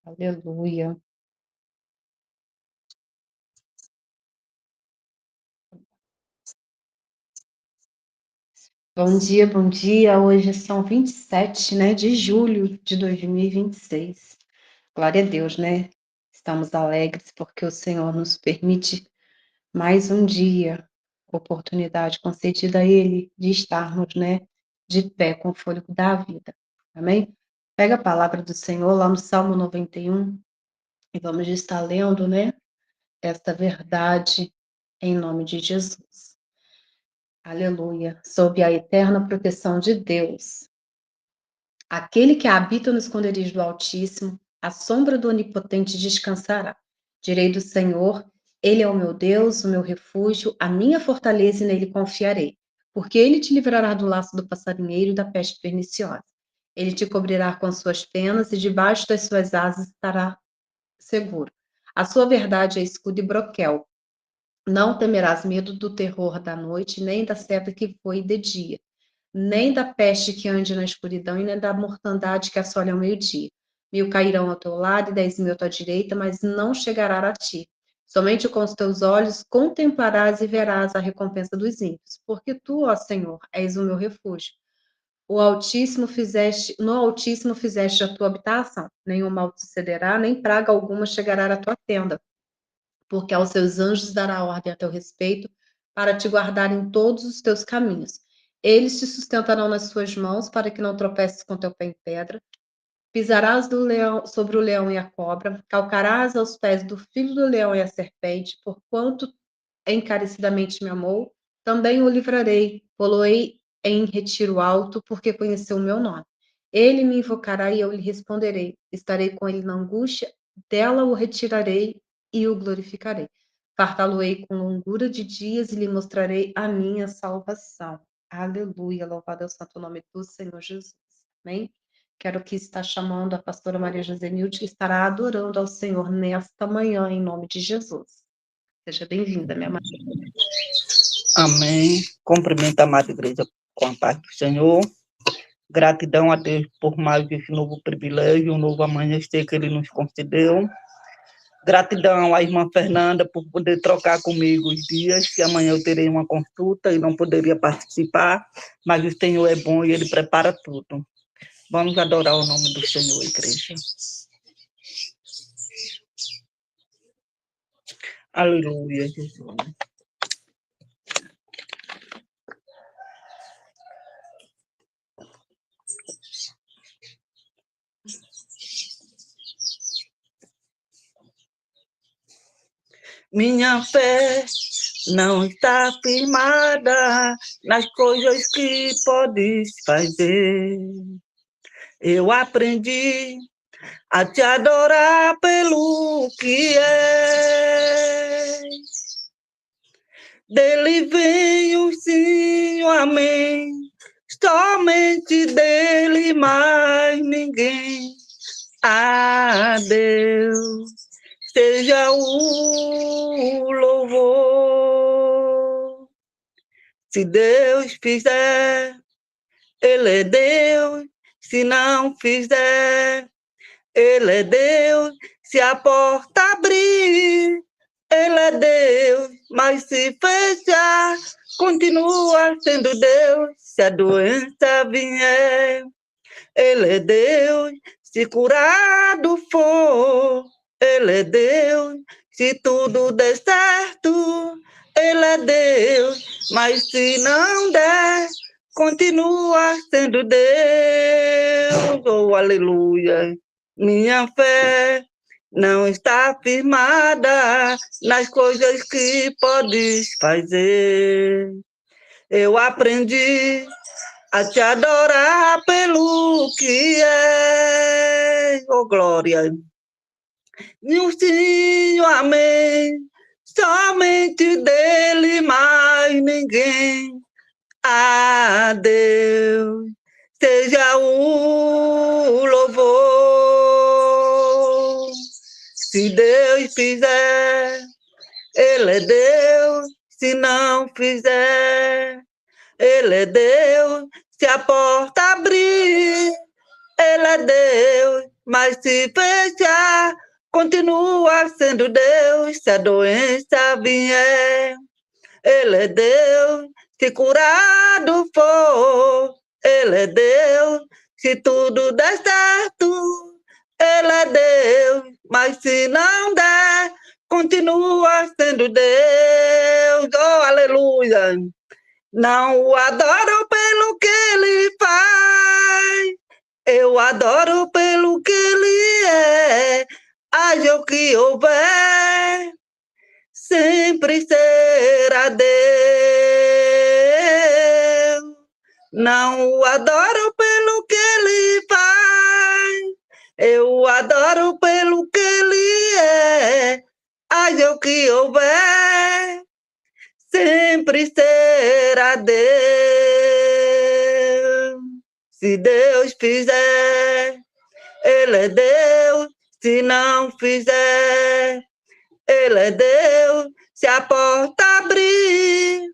Aleluia. Bom dia, bom dia. Hoje são 27, né, de julho de 2026. Glória a Deus, né? Estamos alegres porque o Senhor nos permite mais um dia, oportunidade concedida a Ele de estarmos, né, de pé com o fôlego da vida. Amém? Pega a palavra do Senhor lá no Salmo 91 e vamos estar lendo, né, esta verdade em nome de Jesus. Aleluia. Sob a eterna proteção de Deus, aquele que habita no esconderijo do Altíssimo, à sombra do Onipotente descansará. Direi do Senhor, Ele é o meu Deus, o meu refúgio, a minha fortaleza, e nele confiarei. Porque Ele te livrará do laço do passarinheiro e da peste perniciosa. Ele te cobrirá com suas penas e debaixo das suas asas estará seguro. A sua verdade é escudo e broquel. Não temerás medo do terror da noite, nem da seta que voe de dia, nem da peste que ande na escuridão, e nem da mortandade que assole ao meio-dia. 1000 cairão ao teu lado e 10.000 à tua direita, mas não chegará a ti. Somente com os teus olhos contemplarás e verás a recompensa dos ímpios, porque tu, ó Senhor, és o meu refúgio. No Altíssimo fizeste a tua habitação, nenhum mal te sucederá, nem praga alguma chegará à tua tenda, porque aos seus anjos dará ordem a teu respeito, para te guardar em todos os teus caminhos. Eles te sustentarão nas suas mãos, para que não tropeces com teu pé em pedra. Pisarás sobre o leão e a cobra, calcarás aos pés do filho do leão e a serpente, porquanto encarecidamente me amou, também o livrarei, pô-lo-ei em retiro alto, porque conheceu o meu nome. Ele me invocará e eu lhe responderei. Estarei com ele na angústia, dela o retirarei e o glorificarei. Fartá-lo-ei com longura de dias e lhe mostrarei a minha salvação. Aleluia, louvado é o santo nome do Senhor Jesus. Amém? Quero que está chamando a pastora Maria José Nilde, que estará adorando ao Senhor nesta manhã, em nome de Jesus. Seja bem-vinda, minha Maria. Amém. Cumprimento a amada igreja com a paz do Senhor. Gratidão a Deus por mais esse novo privilégio, um novo amanhecer que Ele nos concedeu. Gratidão à irmã Fernanda por poder trocar comigo os dias, que amanhã eu terei uma consulta e não poderia participar, mas o Senhor é bom e Ele prepara tudo. Vamos adorar o nome do Senhor, igreja. Aleluia, Jesus. Minha fé não está firmada nas coisas que podes fazer. Eu aprendi a te adorar pelo que és. Dele vem o sim, o amém. Somente dele, mais ninguém. A Deus seja o louvor. Se Deus fizer, Ele é Deus. Se não fizer, Ele é Deus. Se a porta abrir, Ele é Deus. Mas se fechar, continua sendo Deus. Se a doença vier, Ele é Deus. Se curado for, Ele é Deus. Se tudo der certo, Ele é Deus. Mas se não der, continua sendo Deus. Oh, aleluia. Minha fé não está firmada nas coisas que podes fazer. Eu aprendi a te adorar pelo que é, oh glória. E o sim, o amém, somente dele, mais ninguém. A Deus seja o louvor. Se Deus fizer, Ele é Deus. Se não fizer, Ele é Deus. Se a porta abrir, Ele é Deus. mas se fechar, continua sendo Deus. Se a doença vier, Ele é Deus. Se curado for, Ele é Deus. Se tudo der certo, Ele é Deus. Mas se não der, continua sendo Deus. Oh, aleluia! Não o adoro pelo que Ele faz, eu adoro pelo que Ele é. Haja o que houver, sempre será Deus. Não o adoro pelo que Ele faz, eu adoro pelo que Ele é. Haja o que houver, sempre será Deus. Se Deus fizer, Ele é Deus. Se não fizer, Ele é Deus. Se a porta abrir,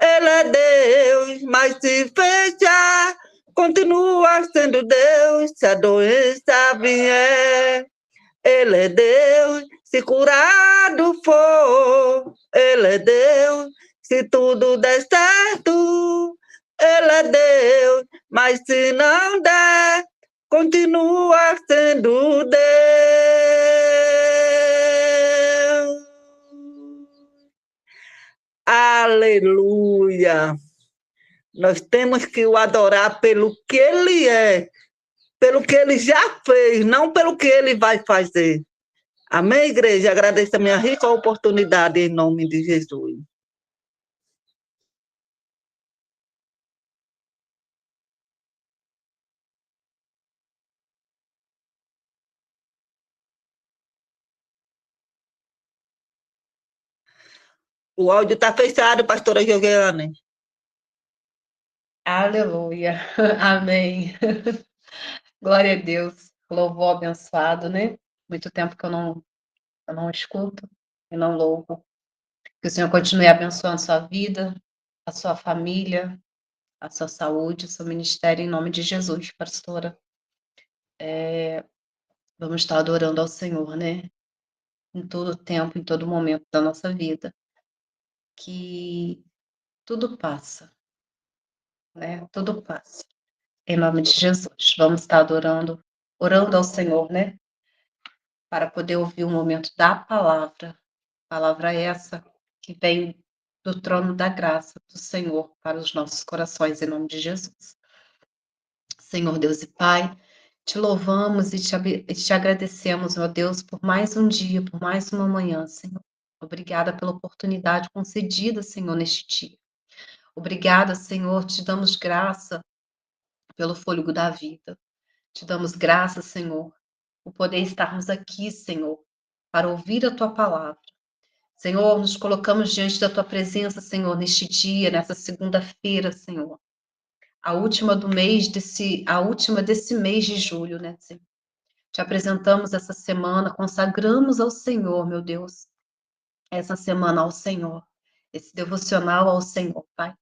Ele é Deus. Mas se fechar, continua sendo Deus. Se a doença vier, Ele é Deus. Se curado for, Ele é Deus. Se tudo der certo, Ele é Deus. Mas se não der, continua sendo Deus. Aleluia! Nós temos que o adorar pelo que Ele é, pelo que Ele já fez, não pelo que Ele vai fazer. Amém, igreja? Agradeço a minha rica oportunidade em nome de Jesus. O áudio está fechado, pastora Giovanni. Aleluia. Amém. Glória a Deus. Louvor abençoado, né? Muito tempo que eu não escuto e não louvo. Que o Senhor continue abençoando a sua vida, a sua família, a sua saúde, o seu ministério, em nome de Jesus, pastora. Vamos estar adorando ao Senhor, né? Em todo tempo, em todo momento da nossa vida. Que tudo passa, né? Tudo passa. Em nome de Jesus. Vamos estar adorando, orando ao Senhor, né? Para poder ouvir o momento da palavra. Palavra essa que vem do trono da graça do Senhor para os nossos corações, em nome de Jesus. Senhor Deus e Pai, te louvamos e te agradecemos, meu Deus, por mais um dia, por mais uma manhã, Senhor. Obrigada pela oportunidade concedida, Senhor, neste dia. Obrigada, Senhor, te damos graça pelo fôlego da vida. Te damos graça, Senhor, por poder estarmos aqui, Senhor, para ouvir a Tua palavra. Senhor, nos colocamos diante da Tua presença, Senhor, neste dia, nessa segunda-feira, Senhor. A última desse mês de julho, né, Senhor? Te apresentamos essa semana, consagramos ao Senhor, meu Deus, essa semana ao Senhor, esse devocional ao Senhor, Pai.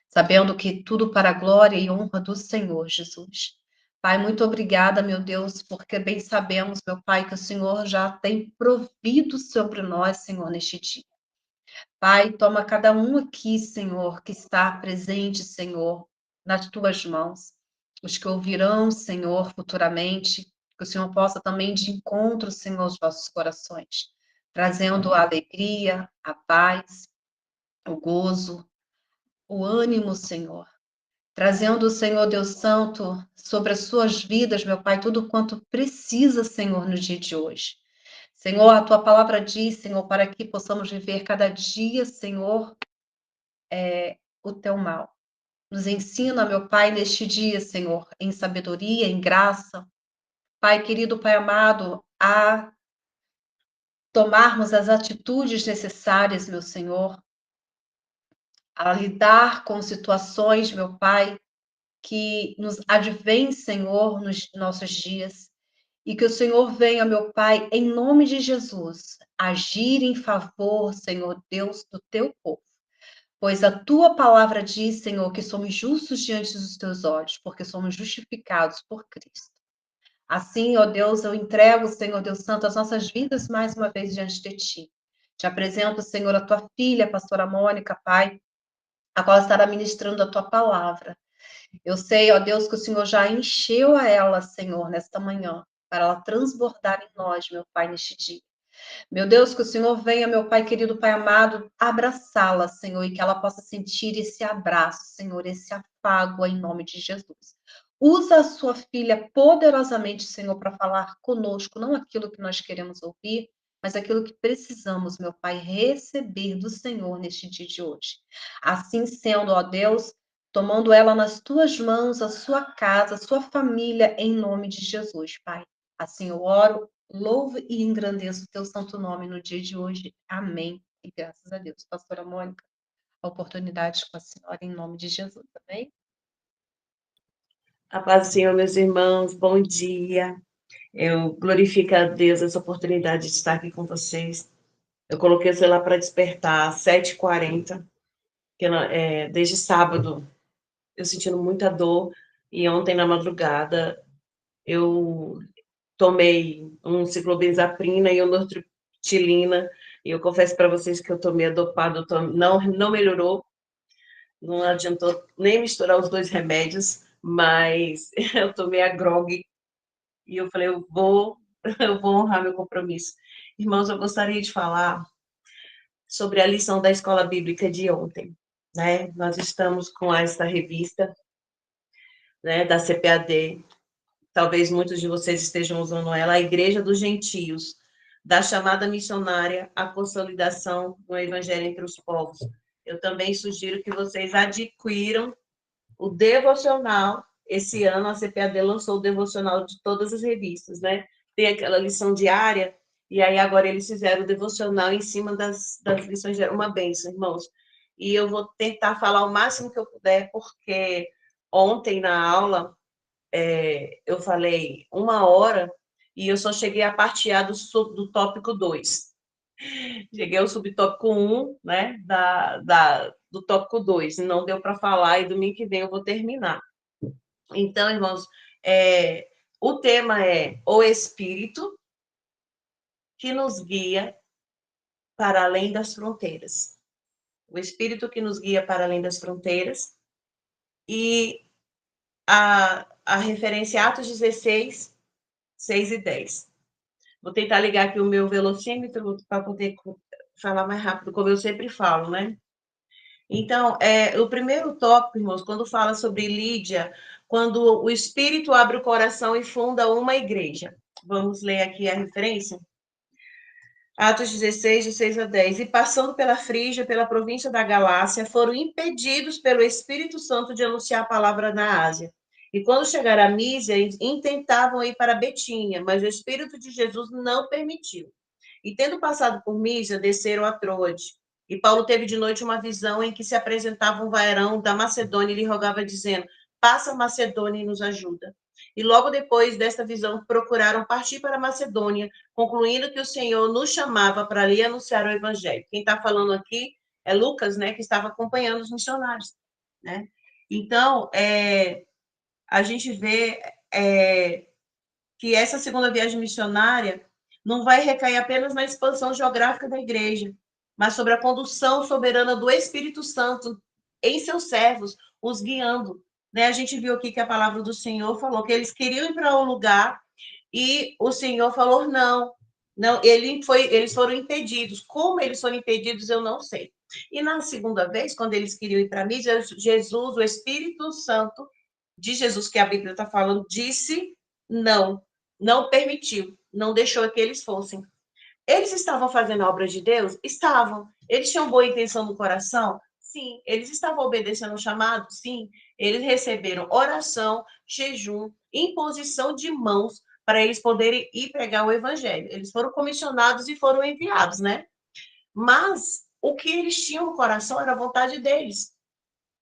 Sabendo que tudo para a glória e honra do Senhor, Jesus. Pai, muito obrigada, meu Deus, porque bem sabemos, meu Pai, que o Senhor já tem provido sobre nós, Senhor, neste dia. Pai, toma cada um aqui, Senhor, que está presente, Senhor, nas tuas mãos. Os que ouvirão, Senhor, futuramente, que o Senhor possa também de encontro, Senhor, aos nossos corações, trazendo a alegria, a paz, o gozo, o ânimo, Senhor. Trazendo, Senhor Deus Santo, sobre as suas vidas, meu Pai, tudo quanto precisa, Senhor, no dia de hoje. Senhor, a tua palavra diz, Senhor, para que possamos viver cada dia, Senhor, o teu mal. Nos ensina, meu Pai, neste dia, Senhor, em sabedoria, em graça. Pai querido, Pai amado, a tomarmos as atitudes necessárias, meu Senhor, a lidar com situações, meu Pai, que nos advém, Senhor, nos nossos dias. E que o Senhor venha, meu Pai, em nome de Jesus, agir em favor, Senhor Deus, do teu povo. Pois a tua palavra diz, Senhor, que somos justos diante dos teus olhos, porque somos justificados por Cristo. Assim, ó Deus, eu entrego, Senhor Deus Santo, as nossas vidas mais uma vez diante de Ti. Te apresento, Senhor, a Tua filha, a pastora Mônica, Pai, a qual estará ministrando a Tua palavra. Eu sei, ó Deus, que o Senhor já encheu a ela, Senhor, nesta manhã, para ela transbordar em nós, meu Pai, neste dia. Meu Deus, que o Senhor venha, meu Pai querido, Pai amado, abraçá-la, Senhor, e que ela possa sentir esse abraço, Senhor, esse afago em nome de Jesus. Usa a sua filha poderosamente, Senhor, para falar conosco, não aquilo que nós queremos ouvir, mas aquilo que precisamos, meu Pai, receber do Senhor neste dia de hoje. Assim sendo, ó Deus, tomando ela nas tuas mãos, a sua casa, a sua família, em nome de Jesus, Pai. Assim eu oro, louvo e engrandeço o teu santo nome no dia de hoje. Amém. E graças a Deus. Pastora Mônica, a oportunidade com a senhora em nome de Jesus. Amém? A paz do Senhor, meus irmãos, bom dia. Eu glorifico a Deus essa oportunidade de estar aqui com vocês. Eu coloquei o celular para despertar às 7h40, desde sábado eu sentindo muita dor, e ontem na madrugada eu tomei um ciclobenzaprina e um nortriptilina, e eu confesso para vocês que eu tomei a dopada, não melhorou, não adiantou nem misturar os dois remédios, mas eu tomei a grog. E eu falei, eu vou honrar meu compromisso. Irmãos, eu gostaria de falar sobre a lição da escola bíblica de ontem, né? Nós estamos com esta revista, né, da CPAD. Talvez muitos de vocês estejam usando ela, a Igreja dos Gentios, da chamada missionária à consolidação do Evangelho entre os povos. Eu também sugiro que vocês adquiram o devocional. Esse ano a CPAD lançou o devocional de todas as revistas, né? Tem aquela lição diária, e aí agora eles fizeram o devocional em cima das lições diárias. Uma bênção, irmãos. E eu vou tentar falar o máximo que eu puder, porque ontem na aula eu falei 1 hora e eu só cheguei a partear do tópico 2. Cheguei ao subtópico 1, né, do tópico 2, não deu para falar, e domingo que vem eu vou terminar. Então, irmãos, o tema é o Espírito que nos guia para além das fronteiras. O Espírito que nos guia para além das fronteiras. E a referência é Atos 16, 6 e 10. Vou tentar ligar aqui o meu velocímetro para poder falar mais rápido, como eu sempre falo, né? Então, o primeiro tópico, irmãos, quando fala sobre Lídia, quando o Espírito abre o coração e funda uma igreja. Vamos ler aqui a referência? Atos 16, de 6 a 10. E passando pela Frígia, pela província da Galácia, foram impedidos pelo Espírito Santo de anunciar a palavra na Ásia. E quando chegaram a Mísia, intentavam ir para Betínia, mas o Espírito de Jesus não permitiu. E tendo passado por Mísia, desceram a Troade. E Paulo teve de noite uma visão em que se apresentava um varão da Macedônia e lhe rogava, dizendo: passa a Macedônia e nos ajuda. E logo depois desta visão, procuraram partir para a Macedônia, concluindo que o Senhor nos chamava para ali anunciar o Evangelho. Quem está falando aqui é Lucas, né, que estava acompanhando os missionários, né? Então, a gente vê que essa segunda viagem missionária não vai recair apenas na expansão geográfica da igreja, mas sobre a condução soberana do Espírito Santo em seus servos, os guiando. Né? A gente viu aqui que a palavra do Senhor falou que eles queriam ir para um lugar e o Senhor falou não. Não, eles foram impedidos. Como eles foram impedidos, eu não sei. E na segunda vez, quando eles queriam ir para Mísia, Jesus, o Espírito Santo de Jesus, que a Bíblia está falando, disse não, não permitiu, não deixou que eles fossem. Eles estavam fazendo a obra de Deus? Estavam. Eles tinham boa intenção no coração? Sim. Eles estavam obedecendo ao chamado? Sim. Eles receberam oração, jejum, imposição de mãos para eles poderem ir pregar o evangelho. Eles foram comissionados e foram enviados, né? Mas o que eles tinham no coração era a vontade deles,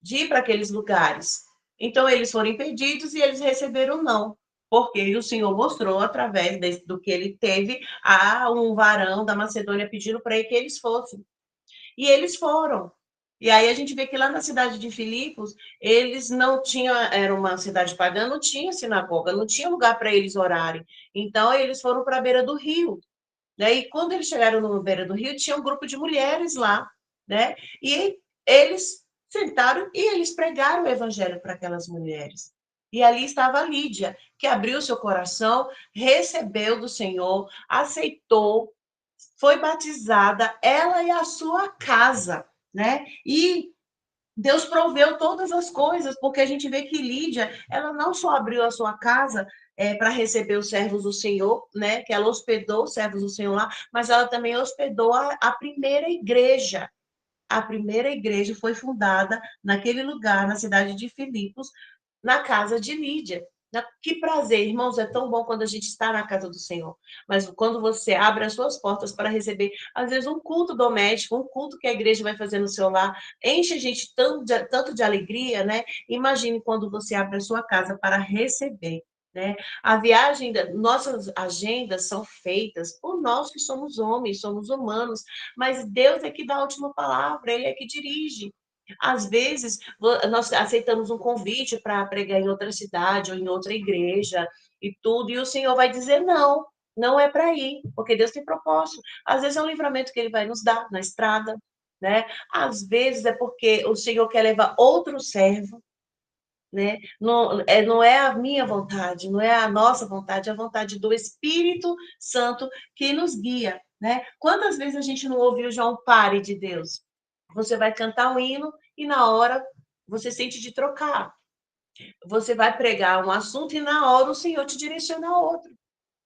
de ir para aqueles lugares. Então, eles foram impedidos e eles receberam não, porque o Senhor mostrou, através do que ele teve, a um varão da Macedônia pedindo para que eles fossem. E eles foram. E aí a gente vê que lá na cidade de Filipos, eles não tinham, era uma cidade pagã, não tinha sinagoga, não tinha lugar para eles orarem. Então eles foram para a beira do rio, né? E quando eles chegaram na beira do rio, tinha um grupo de mulheres lá, né? E eles sentaram e eles pregaram o evangelho para aquelas mulheres. E ali estava a Lídia, que abriu seu coração, recebeu do Senhor, aceitou, foi batizada, ela e a sua casa, né? E Deus proveu todas as coisas, porque a gente vê que Lídia, ela não só abriu a sua casa para receber os servos do Senhor, né? Que ela hospedou os servos do Senhor lá, mas ela também hospedou a primeira igreja. A primeira igreja foi fundada naquele lugar, na cidade de Filipos, na casa de Lídia. Que prazer, irmãos, é tão bom quando a gente está na casa do Senhor. Mas quando você abre as suas portas para receber, às vezes, um culto doméstico, um culto que a igreja vai fazer no seu lar, enche a gente tanto de alegria, né? Imagine quando você abre a sua casa para receber. Né? A viagem, nossas agendas são feitas por nós que somos homens, somos humanos, mas Deus é que dá a última palavra, Ele é que dirige. Às vezes, nós aceitamos um convite para pregar em outra cidade ou em outra igreja e tudo, e o Senhor vai dizer não, não é para ir, porque Deus tem propósito. Às vezes é um livramento que Ele vai nos dar na estrada, né? Às vezes é porque o Senhor quer levar outro servo, né? Não é a minha vontade, não é a nossa vontade, é a vontade do Espírito Santo que nos guia, né? Quantas vezes a gente não ouviu já um pare de Deus? Você vai cantar um hino e na hora você sente de trocar. Você vai pregar um assunto e na hora o Senhor te direciona a outro.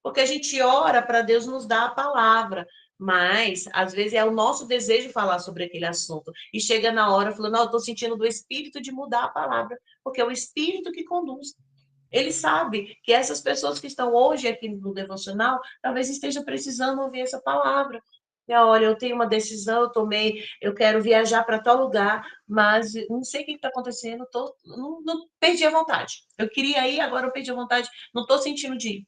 Porque a gente ora para Deus nos dar a palavra, mas às vezes é o nosso desejo falar sobre aquele assunto. E chega na hora falando, não, eu estou sentindo do Espírito de mudar a palavra, porque é o Espírito que conduz. Ele sabe que essas pessoas que estão hoje aqui no devocional, talvez estejam precisando ouvir essa palavra. Olha, eu tenho uma decisão, eu tomei, eu quero viajar para tal lugar, mas não sei o que está acontecendo, não perdi a vontade. Eu queria ir, agora eu perdi a vontade, não estou sentindo de ir,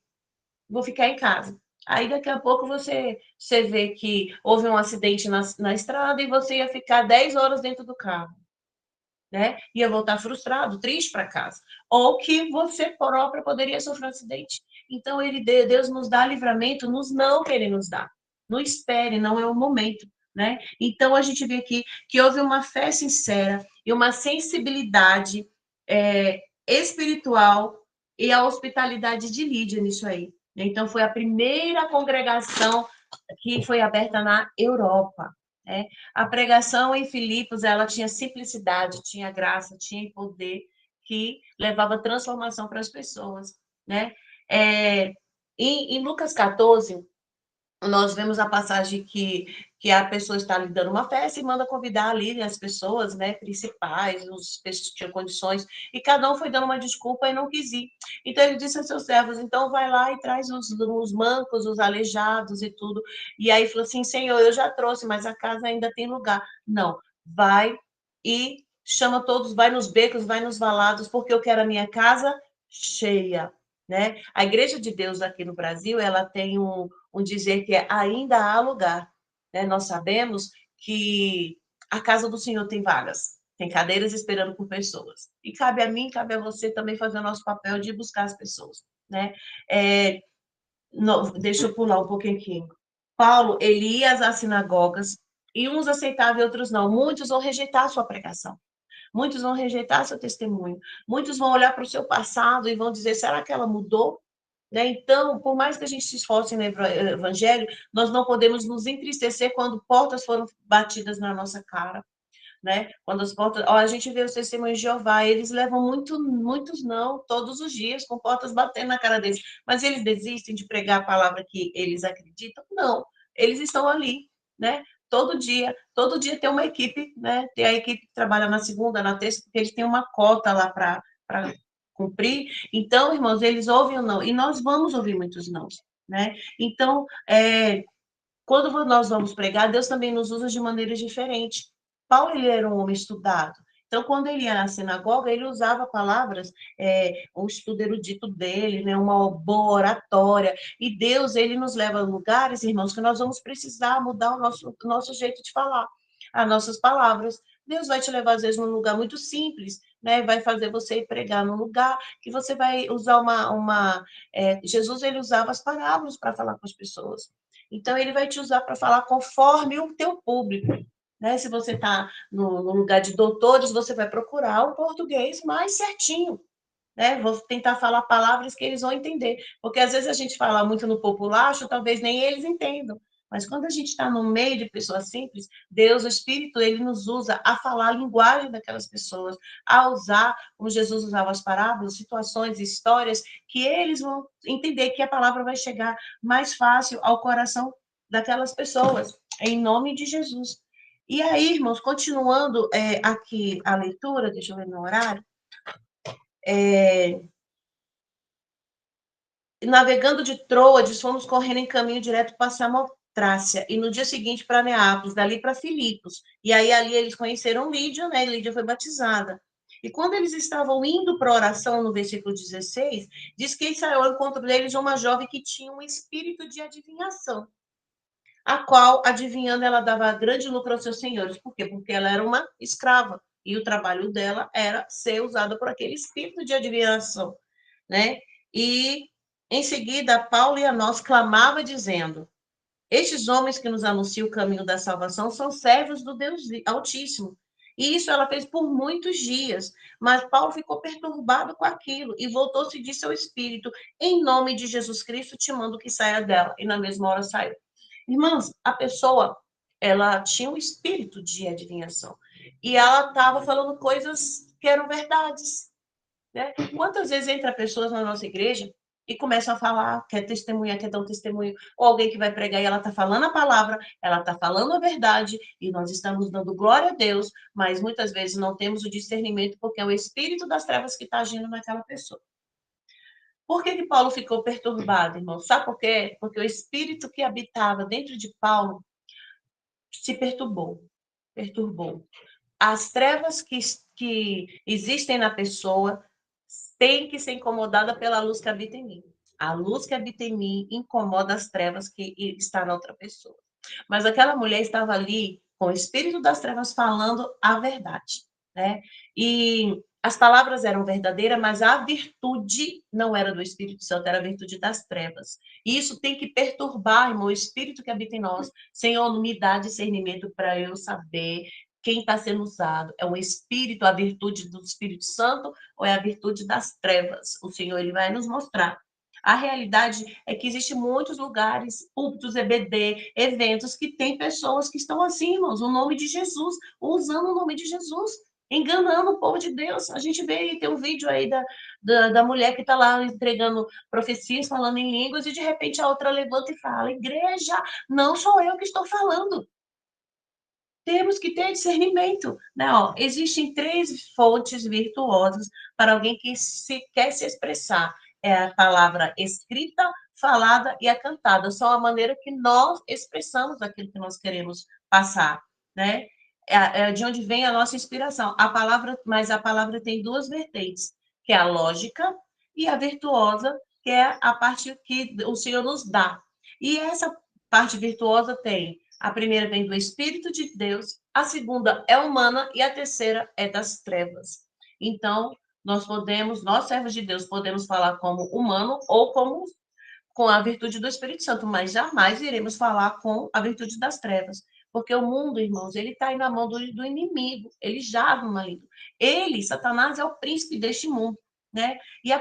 vou ficar em casa. Aí daqui a pouco você vê que houve um acidente na estrada e você ia ficar 10 horas dentro do carro. Né? Ia voltar frustrado, triste para casa. Ou que você própria poderia sofrer um acidente. Então, Deus nos dá livramento nos não que Ele nos dá. Não espere, não é o momento. Né? Então, a gente vê aqui que houve uma fé sincera e uma sensibilidade espiritual e a hospitalidade de Lídia nisso aí. Então, foi a primeira congregação que foi aberta na Europa. Né? A pregação em Filipos, ela tinha simplicidade, tinha graça, tinha poder, que levava transformação para as pessoas. Né? Em Lucas 14, nós vemos a passagem que a pessoa está lhe dando uma festa e manda convidar ali as pessoas, né, principais, os que tinham condições, e cada um foi dando uma desculpa e não quis ir. Então ele disse aos seus servos, então vai lá e traz os mancos, os aleijados e tudo. E aí falou assim, Senhor, eu já trouxe, mas a casa ainda tem lugar. Não, vai e chama todos, vai nos becos, vai nos valados, porque eu quero a minha casa cheia. Né? A Igreja de Deus aqui no Brasil, ela tem um dizer que ainda há lugar. Né? Nós sabemos que a casa do Senhor tem vagas, tem cadeiras esperando por pessoas. E cabe a mim, cabe a você também fazer o nosso papel de buscar as pessoas. Né? Deixa eu pular um pouquinho aqui. Paulo, ele ia às sinagogas, e uns aceitavam e outros não. Muitos vão rejeitar a sua pregação. Muitos vão rejeitar seu testemunho. Muitos vão olhar para o seu passado e vão dizer, será que ela mudou? Né? Então, por mais que a gente se esforce no evangelho, nós não podemos nos entristecer quando portas foram batidas na nossa cara. Né? Quando as portas, a gente vê os testemunhos de Jeová, eles levam muitos não, todos os dias, com portas batendo na cara deles. Mas eles desistem de pregar a palavra que eles acreditam? Não, eles estão ali, né? Todo dia tem uma equipe, né? Tem a equipe que trabalha na segunda, na terça, porque eles têm uma cota lá para cumprir. Então, irmãos, eles ouvem ou não, e nós vamos ouvir muitos não, né? Então, quando nós vamos pregar, Deus também nos usa de maneiras diferentes. Paulo, ele era um homem estudado. Então, quando ele ia na sinagoga, ele usava palavras, o estudo erudito dele, né, uma boa oratória. E Deus, ele nos leva a lugares, irmãos, que nós vamos precisar mudar o nosso jeito de falar, as nossas palavras. Deus vai te levar, às vezes, num lugar muito simples, né? Vai fazer você pregar num lugar que você vai usar Jesus, ele usava as parábolas para falar com as pessoas. Então, ele vai te usar para falar conforme o teu público. Né? Se você está no lugar de doutores, você vai procurar o português mais certinho. Né? Vou tentar falar palavras que eles vão entender. Porque, às vezes, a gente fala muito no populacho, talvez nem eles entendam. Mas quando a gente está no meio de pessoas simples, Deus, o Espírito, ele nos usa a falar a linguagem daquelas pessoas, a usar, como Jesus usava as parábolas, situações, histórias, que eles vão entender que a palavra vai chegar mais fácil ao coração daquelas pessoas, em nome de Jesus. E aí, irmãos, continuando aqui a leitura, deixa eu ver no horário, navegando de Troades, fomos correndo em caminho direto para Samotrácia, e no dia seguinte para Neápolis, dali para Filipos. E aí ali eles conheceram Lídia, né? E Lídia foi batizada. E quando eles estavam indo para a oração, no versículo 16, diz que saiu ao encontro deles uma jovem que tinha um espírito de adivinhação, a qual, adivinhando, ela dava grande lucro aos seus senhores. Por quê? Porque ela era uma escrava, e o trabalho dela era ser usada por aquele espírito de adivinhação, né? E, em seguida, Paulo e a nós clamava, dizendo: estes homens que nos anunciam o caminho da salvação são servos do Deus Altíssimo. E isso ela fez por muitos dias, mas Paulo ficou perturbado com aquilo e voltou-se e disse ao Espírito: em nome de Jesus Cristo, te mando que saia dela. E na mesma hora saiu. Irmãos, a pessoa, ela tinha um espírito de adivinhação. E ela estava falando coisas que eram verdades. Né? Quantas vezes entra pessoas na nossa igreja e começam a falar, quer testemunhar, quer dar um testemunho, ou alguém que vai pregar e ela está falando a palavra, ela está falando a verdade, e nós estamos dando glória a Deus, mas muitas vezes não temos o discernimento porque é o espírito das trevas que está agindo naquela pessoa. Por que Paulo ficou perturbado, irmão? Sabe por quê? Porque o espírito que habitava dentro de Paulo se perturbou. Perturbou. As trevas que existem na pessoa têm que ser incomodadas pela luz que habita em mim. A luz que habita em mim incomoda as trevas que está na outra pessoa. Mas aquela mulher estava ali com o espírito das trevas falando a verdade, né? E as palavras eram verdadeiras, mas a virtude não era do Espírito Santo, era a virtude das trevas. E isso tem que perturbar, irmão, o espírito que habita em nós. Senhor, me dá discernimento para eu saber quem está sendo usado. É o espírito, a virtude do Espírito Santo ou é a virtude das trevas? O Senhor, ele vai nos mostrar. A realidade é que existem muitos lugares, púlpitos, EBD, eventos, que tem pessoas que estão assim, irmãos, o nome de Jesus, usando o nome de Jesus, enganando o povo de Deus. A gente vê, tem um vídeo aí da mulher que está lá entregando profecias, falando em línguas, e de repente a outra levanta e fala: igreja, não sou eu que estou falando. Temos que ter discernimento, né? Ó, existem 3 fontes virtuosas para alguém que quer se expressar. É a palavra escrita, falada e a cantada. São a maneira que nós expressamos aquilo que nós queremos passar, né? É de onde vem a nossa inspiração. Mas a palavra tem 2 vertentes, que é a lógica e a virtuosa, que é a parte que o Senhor nos dá. E essa parte virtuosa tem: a primeira vem do Espírito de Deus, a segunda é humana e a terceira é das trevas. Então, nós, servos de Deus, podemos falar como humano ou com a virtude do Espírito Santo, mas jamais iremos falar com a virtude das trevas. Porque o mundo, irmãos, ele está aí na mão do inimigo, ele jaz no maligno. Ele, Satanás, é o príncipe deste mundo. Né? E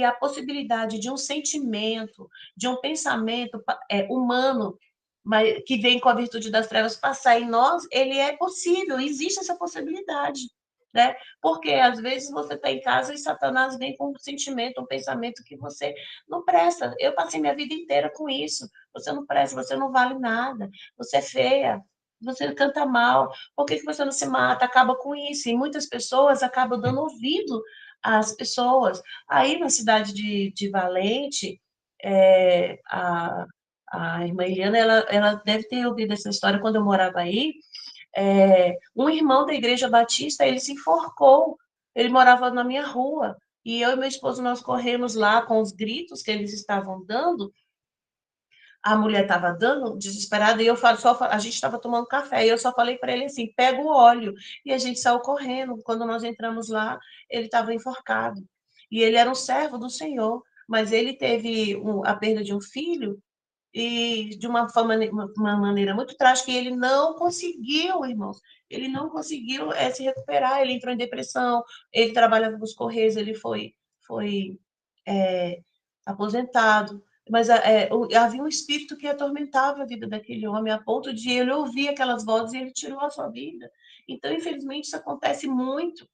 a possibilidade de um sentimento, de um pensamento humano, mas que vem com a virtude das trevas passar em nós, ele é possível, existe essa possibilidade, né? Porque às vezes você está em casa e Satanás vem com um sentimento, um pensamento que você não presta. Eu passei minha vida inteira com isso. Você não presta, você não vale nada, você é feia, você canta mal, por que você não se mata? Acaba com isso. E muitas pessoas acabam dando ouvido às pessoas. Aí na cidade de Valente, a irmã Eliana, ela deve ter ouvido essa história quando eu morava aí. Um irmão da Igreja Batista, ele se enforcou. Ele morava na minha rua. E eu e meu esposo, nós corremos lá com os gritos que eles estavam dando, a mulher estava dando, desesperada, e a gente estava tomando café, e eu só falei para ele assim, pega o óleo. E a gente saiu correndo. Quando nós entramos lá, ele estava enforcado. E ele era um servo do Senhor, mas ele teve a perda de um filho, e de uma maneira muito trágica, e ele não conseguiu, irmãos, ele não conseguiu se recuperar, ele entrou em depressão, ele trabalhava nos Correios, ele foi é, aposentado, mas havia um espírito que atormentava a vida daquele homem, a ponto de ele ouvir aquelas vozes e ele tirou a sua vida. Então, infelizmente, isso acontece muito.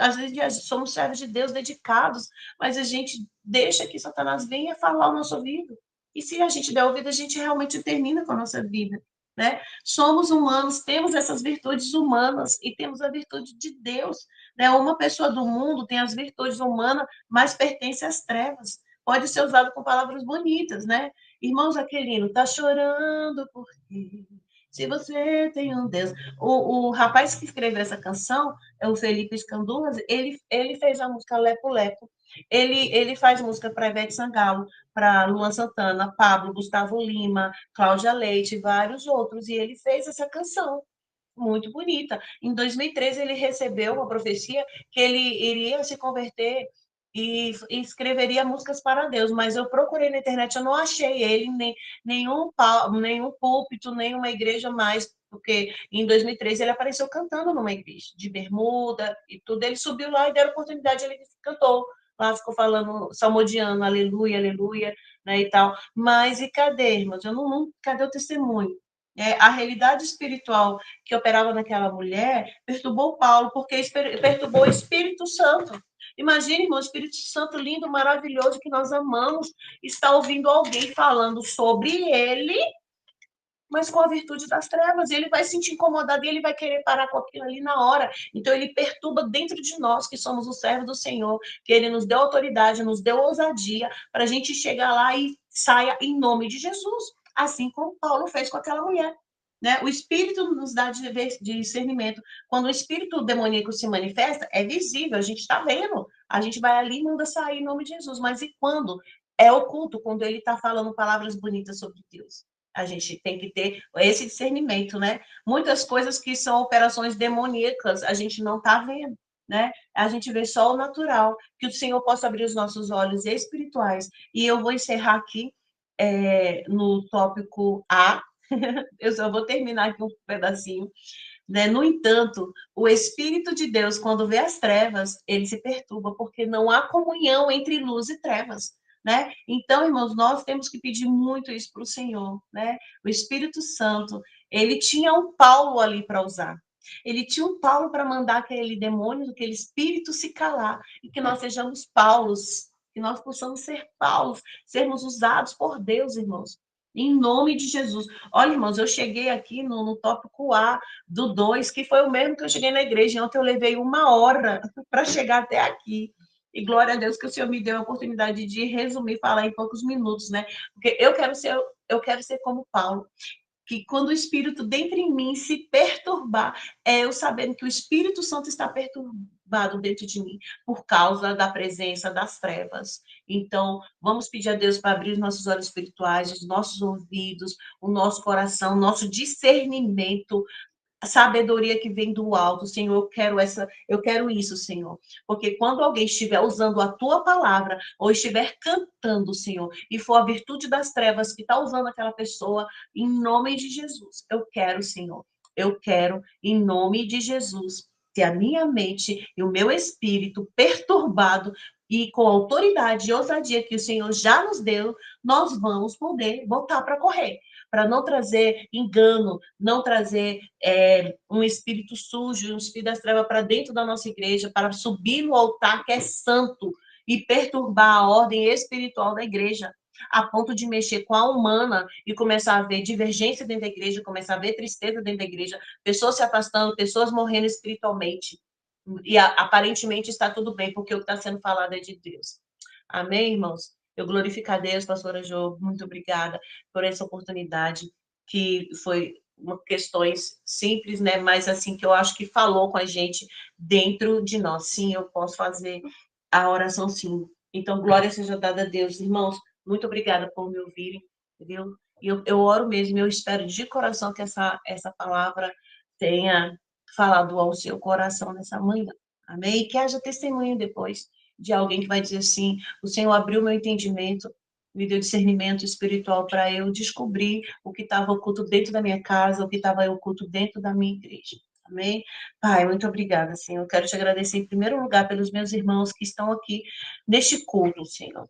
Às vezes somos servos de Deus dedicados, mas a gente deixa que Satanás venha falar o nosso ouvido. E se a gente der ouvido, a gente realmente termina com a nossa vida, né? Somos humanos, temos essas virtudes humanas e temos a virtude de Deus, né? Uma pessoa do mundo tem as virtudes humanas, mas pertence às trevas. Pode ser usado com palavras bonitas, né? Irmão Jaquelino, tá chorando porque se você tem um Deus. O rapaz que escreveu essa canção é o Felipe Scandurras, ele fez a música Lepo Lepo. Ele faz música para Ivete Sangalo, para Luan Santana, Pablo, Gustavo Lima, Cláudia Leite e vários outros. E ele fez essa canção muito bonita. Em 2013, ele recebeu uma profecia que ele iria se converter e escreveria músicas para Deus, mas eu procurei na internet, eu não achei ele, nenhum púlpito, nenhuma igreja mais, porque em 2013 ele apareceu cantando numa igreja, de bermuda e tudo, ele subiu lá e deram oportunidade, ele cantou, lá ficou falando, salmodiando, aleluia, aleluia, né, e tal, mas e cadê, irmãos? Cadê o testemunho? A realidade espiritual que operava naquela mulher perturbou Paulo, porque perturbou o Espírito Santo. Imagine, irmão, o Espírito Santo lindo, maravilhoso, que nós amamos, está ouvindo alguém falando sobre ele, mas com a virtude das trevas. Ele vai se sentir incomodado e ele vai querer parar com aquilo ali na hora. Então, ele perturba dentro de nós, que somos o servo do Senhor, que ele nos deu autoridade, nos deu ousadia, para a gente chegar lá e saia em nome de Jesus. Assim como Paulo fez com aquela mulher. Né? O Espírito nos dá discernimento. Quando o Espírito demoníaco se manifesta, é visível, a gente está vendo. A gente vai ali e manda sair em nome de Jesus. Mas e quando é oculto? Quando ele está falando palavras bonitas sobre Deus. A gente tem que ter esse discernimento, né? Muitas coisas que são operações demoníacas, a gente não está vendo, né? A gente vê só o natural. Que o Senhor possa abrir os nossos olhos espirituais. E eu vou encerrar aqui no tópico A. Eu só vou terminar aqui um pedacinho. Né? No entanto, o Espírito de Deus, quando vê as trevas, ele se perturba, porque não há comunhão entre luz e trevas. Né? Então, irmãos, nós temos que pedir muito isso para o Senhor. Né? O Espírito Santo, ele tinha um Paulo ali para usar. Ele tinha um Paulo para mandar aquele demônio, aquele espírito se calar, e que nós sejamos Paulos, que nós possamos ser Paulos, sermos usados por Deus, irmãos. Em nome de Jesus. Olha, irmãos, eu cheguei aqui no tópico A do 2, que foi o mesmo que eu cheguei na igreja. Ontem eu levei 1 hora para chegar até aqui. E glória a Deus que o Senhor me deu a oportunidade de resumir, falar em poucos minutos, né? Porque eu quero ser como Paulo. Que quando o Espírito dentro em mim se perturbar, eu sabendo que o Espírito Santo está perturbado dentro de mim por causa da presença das trevas. Então, vamos pedir a Deus para abrir os nossos olhos espirituais, os nossos ouvidos, o nosso coração, o nosso discernimento, a sabedoria que vem do alto, Senhor, eu quero isso, Senhor. Porque quando alguém estiver usando a tua palavra, ou estiver cantando, Senhor, e for a virtude das trevas que está usando aquela pessoa, em nome de Jesus, eu quero, Senhor. Eu quero, em nome de Jesus, ter a minha mente e o meu espírito perturbado e com a autoridade e ousadia que o Senhor já nos deu, nós vamos poder voltar para correr, para não trazer engano, não trazer um espírito sujo, um espírito das trevas para dentro da nossa igreja, para subir no altar que é santo e perturbar a ordem espiritual da igreja, a ponto de mexer com a humana e começar a ver divergência dentro da igreja, começar a ver tristeza dentro da igreja, pessoas se afastando, pessoas morrendo espiritualmente. E aparentemente está tudo bem, porque o que está sendo falado é de Deus. Amém, irmãos? Eu glorifico a Deus, pastora Jo, muito obrigada por essa oportunidade, que foi questões simples, né? Mas assim, que eu acho que falou com a gente dentro de nós. Sim, eu posso fazer a oração sim. Então, glória seja dada a Deus. Irmãos, muito obrigada por me ouvirem. viu? E eu oro mesmo, eu espero de coração que essa palavra tenha falado ao seu coração nessa manhã. Amém? E que haja testemunho depois de alguém que vai dizer assim: o Senhor abriu meu entendimento, me deu discernimento espiritual para eu descobrir o que estava oculto dentro da minha casa, o que estava oculto dentro da minha igreja. Amém? Pai, muito obrigada, Senhor. Eu quero te agradecer em primeiro lugar pelos meus irmãos que estão aqui neste culto, Senhor,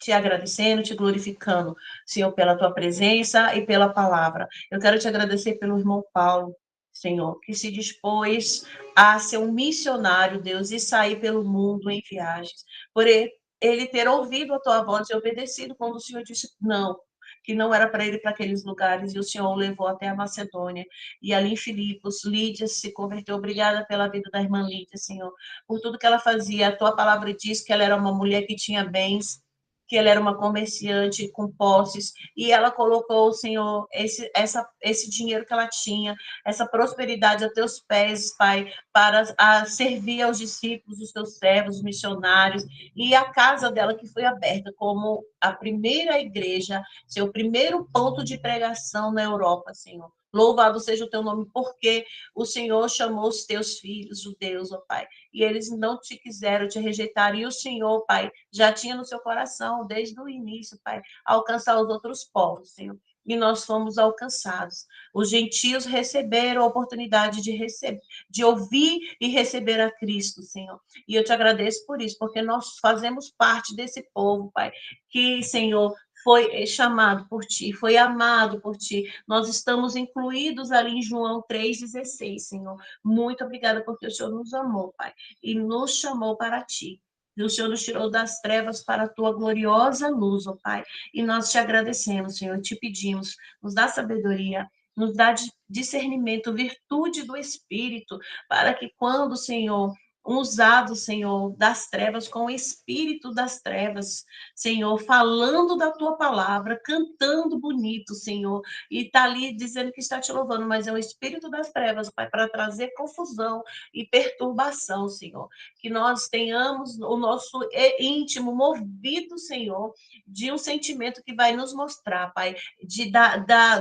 te agradecendo, te glorificando, Senhor, pela tua presença e pela palavra. Eu quero te agradecer pelo irmão Paulo, Senhor, que se dispôs a ser um missionário, Deus, e sair pelo mundo em viagens. Por ele ter ouvido a tua voz e obedecido quando o Senhor disse não, que não era para ele ir para aqueles lugares, e o Senhor o levou até a Macedônia. E ali em Filipos, Lídia se converteu. Obrigada pela vida da irmã Lídia, Senhor, por tudo que ela fazia. A tua palavra diz que ela era uma mulher que tinha bens, que ela era uma comerciante com posses, e ela colocou, Senhor, esse dinheiro que ela tinha, essa prosperidade a teus pés, Pai, para servir aos discípulos, os teus servos, os missionários, e a casa dela que foi aberta como a primeira igreja, seu primeiro ponto de pregação na Europa, Senhor. Louvado seja o teu nome, porque o Senhor chamou os teus filhos judeus, ó Pai, e eles não te quiseram, te rejeitaram, e o Senhor, Pai, já tinha no seu coração, desde o início, Pai, alcançar os outros povos, Senhor. E nós fomos alcançados. Os gentios receberam a oportunidade de receber, de ouvir e receber a Cristo, Senhor. E eu te agradeço por isso, porque nós fazemos parte desse povo, Pai, que, Senhor, foi chamado por ti, foi amado por ti. Nós estamos incluídos ali em João 3,16, Senhor. Muito obrigada porque o Senhor nos amou, Pai, e nos chamou para ti. E o Senhor nos tirou das trevas para a tua gloriosa luz, ó Pai. E nós te agradecemos, Senhor, te pedimos, nos dá sabedoria, nos dá discernimento, virtude do Espírito, para que quando, Senhor, usado, Senhor, das trevas, com o espírito das trevas, Senhor, falando da tua palavra, cantando bonito, Senhor, e tá ali dizendo que está te louvando, mas é o espírito das trevas, Pai, para trazer confusão e perturbação, Senhor. Que nós tenhamos o nosso íntimo movido, Senhor, de um sentimento que vai nos mostrar, Pai,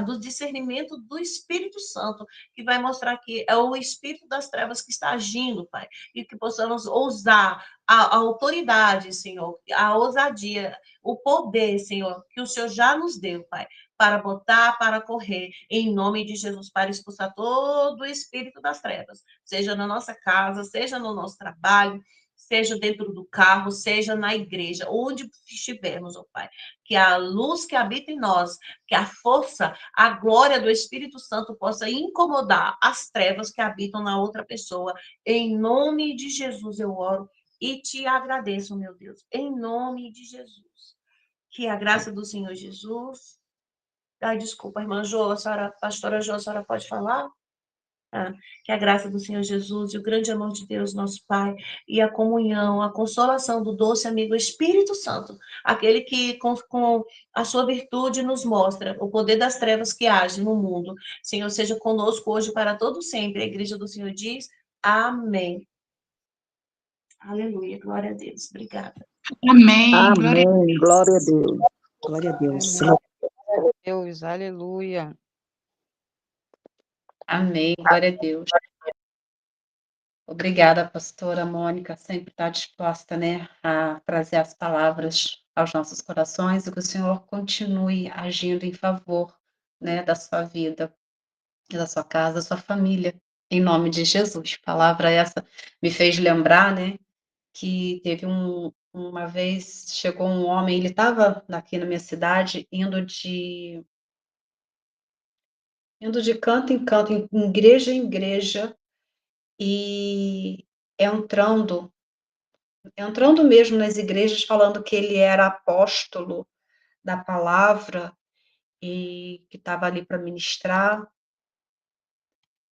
do discernimento do Espírito Santo, que vai mostrar que é o espírito das trevas que está agindo, Pai, e que possamos ousar a autoridade, Senhor, a ousadia, o poder, Senhor, que o Senhor já nos deu, Pai, para botar, para correr, em nome de Jesus, para expulsar todo o espírito das trevas, seja na nossa casa, seja no nosso trabalho, seja dentro do carro, seja na igreja, onde estivermos, ó Pai, que a luz que habita em nós, que a força, a glória do Espírito Santo possa incomodar as trevas que habitam na outra pessoa. Em nome de Jesus eu oro e te agradeço, meu Deus, em nome de Jesus. Que a graça do Senhor Jesus. Ai, desculpa, irmã Jo, a senhora, pastora Jo, a senhora pode falar? Que a graça do Senhor Jesus e o grande amor de Deus, nosso Pai, e a comunhão, a consolação do doce amigo Espírito Santo, aquele que com a sua virtude nos mostra o poder das trevas que age no mundo. Senhor, seja conosco hoje para todo sempre. A igreja do Senhor diz: Amém. Aleluia, glória a Deus. Obrigada. Amém. Glória a Amém. Glória a Deus. Glória a Deus. Deus. Deus, aleluia. Amém, glória a Deus. Obrigada, pastora Mônica, sempre está disposta, né, a trazer as palavras aos nossos corações e que o Senhor continue agindo em favor, né, da sua vida, da sua casa, da sua família, em nome de Jesus. Palavra essa me fez lembrar, né, que teve uma vez, chegou um homem, ele estava aqui na minha cidade, indo de canto em canto, em igreja, e entrando mesmo nas igrejas, falando que ele era apóstolo da palavra e que estava ali para ministrar,